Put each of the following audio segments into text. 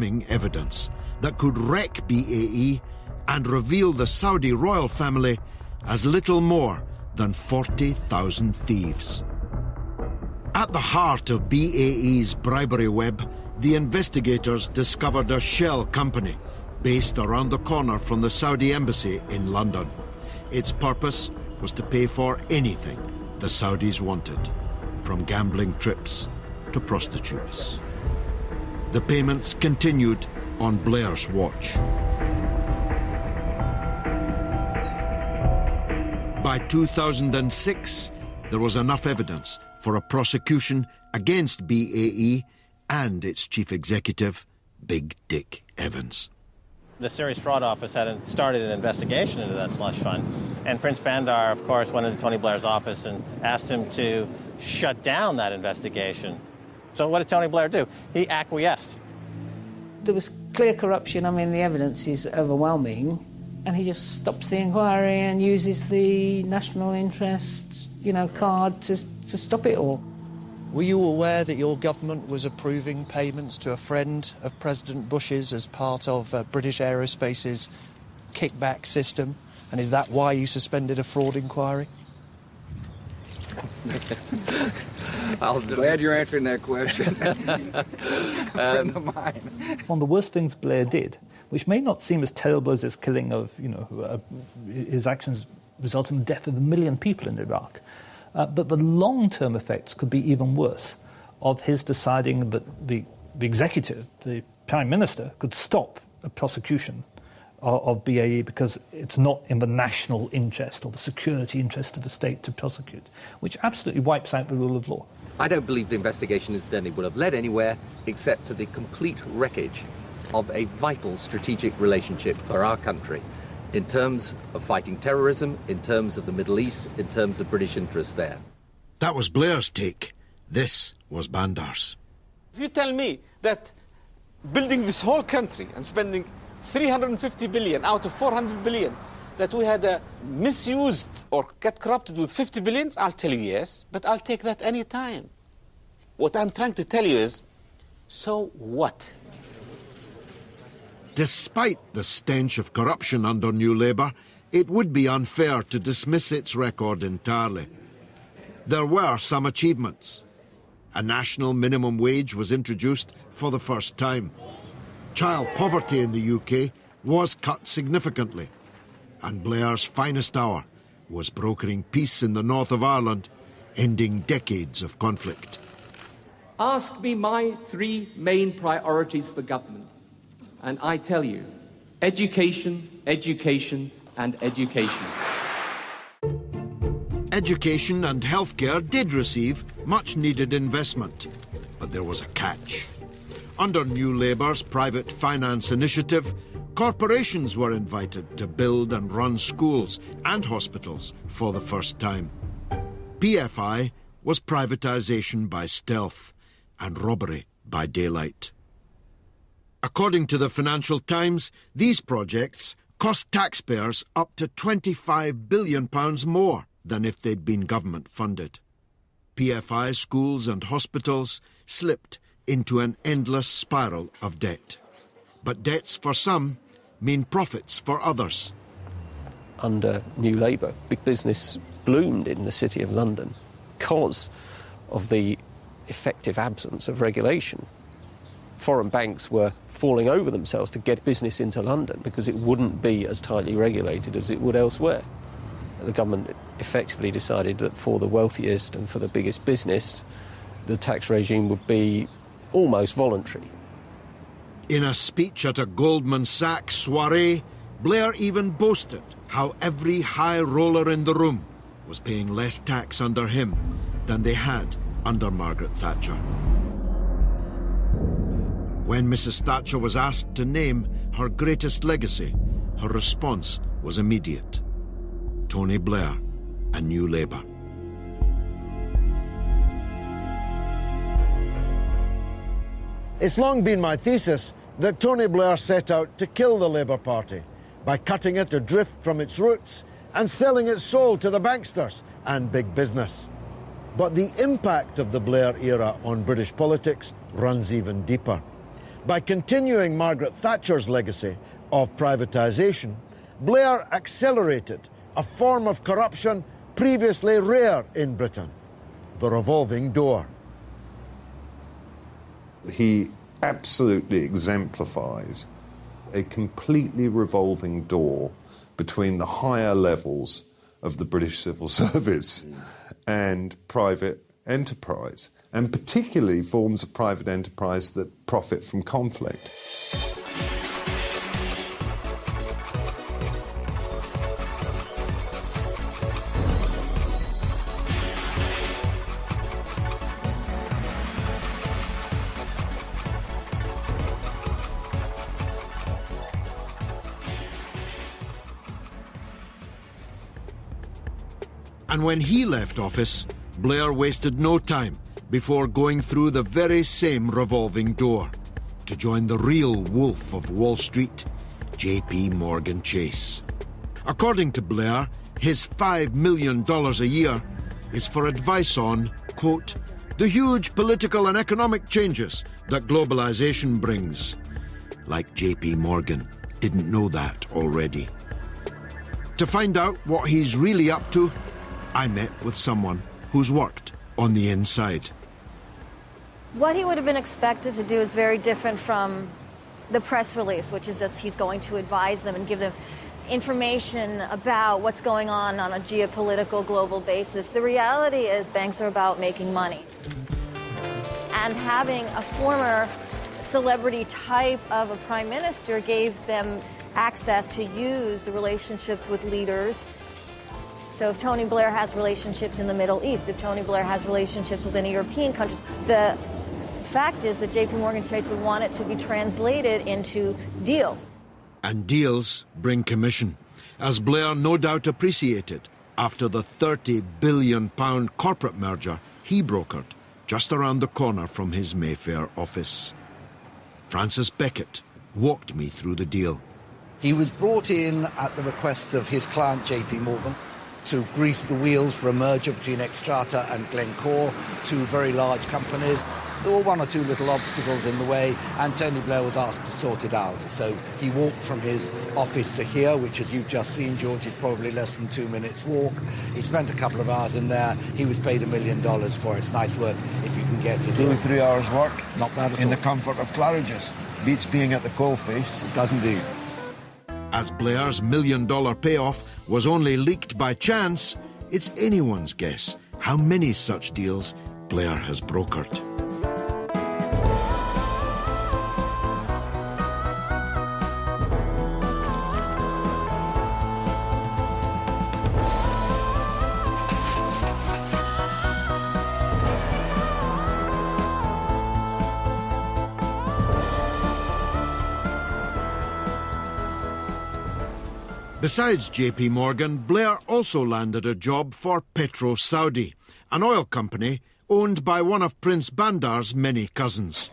evidence that could wreck BAE and reveal the Saudi royal family as little more than 40,000 thieves. At the heart of BAE's bribery web, the investigators discovered a shell company based around the corner from the Saudi embassy in London. Its purpose was to pay for anything the Saudis wanted, from gambling trips to prostitutes. The payments continued on Blair's watch. By 2006, there was enough evidence for a prosecution against BAE and its chief executive, Big Dick Evans. The Serious Fraud Office had started an investigation into that slush fund, and Prince Bandar, of course, went into Tony Blair's office and asked him to shut down that investigation. So what did Tony Blair do? He acquiesced. There was clear corruption. I mean, the evidence is overwhelming, and he just stops the inquiry and uses the national interest, card to stop it all. Were you aware that your government was approving payments to a friend of President Bush's as part of British Aerospace's kickback system? And is that why you suspended a fraud inquiry? I'm glad you're answering that question. A friend of mine. One of the worst things Blair did, which may not seem as terrible as his killing of, his actions resulted in the death of 1 million people in Iraq. But the long-term effects could be even worse of his deciding that the executive, the Prime Minister, could stop a prosecution of BAE because it's not in the national interest or the security interest of the state to prosecute, which absolutely wipes out the rule of law. I don't believe the investigation incidentally would have led anywhere except to the complete wreckage of a vital strategic relationship for our country in terms of fighting terrorism, in terms of the Middle East, in terms of British interests there. That was Blair's take. This was Bandar's. If you tell me that building this whole country and spending 350 billion out of 400 billion, that we had misused or got corrupted with 50 billion, I'll tell you yes, but I'll take that any time. What I'm trying to tell you is, so what? Despite the stench of corruption under New Labour, it would be unfair to dismiss its record entirely. There were some achievements. A national minimum wage was introduced for the first time. Child poverty in the UK was cut significantly. And Blair's finest hour was brokering peace in the north of Ireland, ending decades of conflict. Ask me my 3 main priorities for government. And I tell you, education, education, and education. Education and healthcare did receive much-needed investment, but there was a catch. Under New Labour's private finance initiative, corporations were invited to build and run schools and hospitals for the first time. PFI was privatisation by stealth and robbery by daylight. According to the Financial Times, these projects cost taxpayers up to £25 billion more than if they'd been government-funded. PFI schools and hospitals slipped into an endless spiral of debt. But debts for some mean profits for others. Under New Labour, big business bloomed in the City of London because of the effective absence of regulation. Foreign banks were falling over themselves to get business into London because it wouldn't be as tightly regulated as it would elsewhere. The government effectively decided that for the wealthiest and for the biggest business, the tax regime would be almost voluntary. In a speech at a Goldman Sachs soiree, Blair even boasted how every high roller in the room was paying less tax under him than they had under Margaret Thatcher. When Mrs. Thatcher was asked to name her greatest legacy, her response was immediate. Tony Blair and New Labour. It's long been my thesis that Tony Blair set out to kill the Labour Party by cutting it adrift from its roots and selling its soul to the banksters and big business. But the impact of the Blair era on British politics runs even deeper. By continuing Margaret Thatcher's legacy of privatisation, Blair accelerated a form of corruption previously rare in Britain, the revolving door. He absolutely exemplifies a completely revolving door between the higher levels of the British civil service and private enterprise, and particularly forms of private enterprise that profit from conflict. And when he left office, Blair wasted no time before going through the very same revolving door to join the real wolf of Wall Street, J.P. Morgan Chase. According to Blair, his $5 million a year is for advice on, quote, the huge political and economic changes that globalization brings. Like J.P. Morgan didn't know that already. To find out what he's really up to, I met with someone who's worked on the inside. What he would have been expected to do is very different from the press release, which is just he's going to advise them and give them information about what's going on a geopolitical global basis. The reality is banks are about making money. And having a former celebrity type of a prime minister gave them access to use the relationships with leaders. So if Tony Blair has relationships in the Middle East, if Tony Blair has relationships with any European countries, the fact is that J.P. Morgan Chase would want it to be translated into deals. And deals bring commission, as Blair no doubt appreciated after the £30 billion corporate merger he brokered just around the corner from his Mayfair office. Francis Beckett walked me through the deal. He was brought in at the request of his client J.P. Morgan to grease the wheels for a merger between Xstrata and Glencore, two very large companies. There were one or two little obstacles in the way, and Tony Blair was asked to sort it out. So he walked from his office to here, which, as you've just seen, George, is probably less than 2 minutes' walk. He spent a couple of hours in there. He was paid $1 million for it. It's nice work if you can get it. 2 or 3 hours work. Not bad at all. In the comfort of Claridge's. Beats being at the coalface. It does indeed. As Blair's $1 million payoff was only leaked by chance, it's anyone's guess how many such deals Blair has brokered. Besides J.P. Morgan, Blair also landed a job for Petro Saudi, an oil company owned by one of Prince Bandar's many cousins.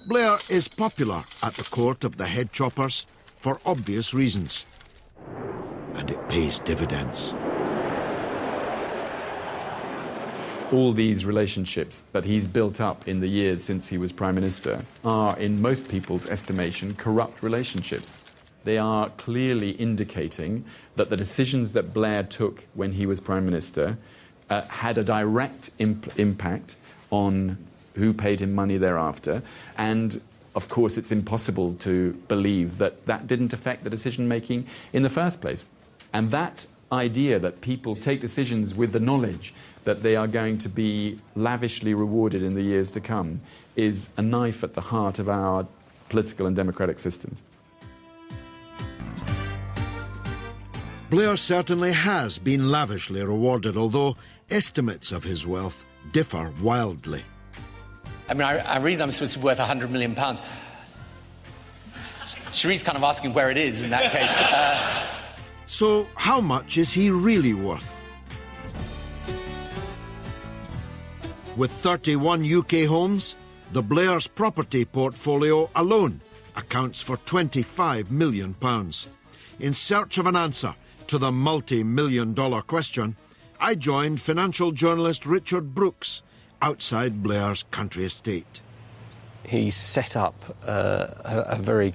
Blair is popular at the court of the head choppers for obvious reasons. And it pays dividends. All these relationships that he's built up in the years since he was Prime Minister are, in most people's estimation, corrupt relationships. They are clearly indicating that the decisions that Blair took when he was Prime Minister had a direct impact on who paid him money thereafter. And, of course, it's impossible to believe that that didn't affect the decision-making in the first place. And that idea that people take decisions with the knowledge that they are going to be lavishly rewarded in the years to come is a knife at the heart of our political and democratic systems. Blair certainly has been lavishly rewarded, although estimates of his wealth differ wildly. I mean, I read I'm supposed to be worth £100 million. Cherie's kind of asking where it is in that case. So how much is he really worth? With 31 UK homes, the Blair's property portfolio alone accounts for £25 million. In search of an answer to the multi-million-dollar question, I joined financial journalist Richard Brooks outside Blair's country estate. he set up a very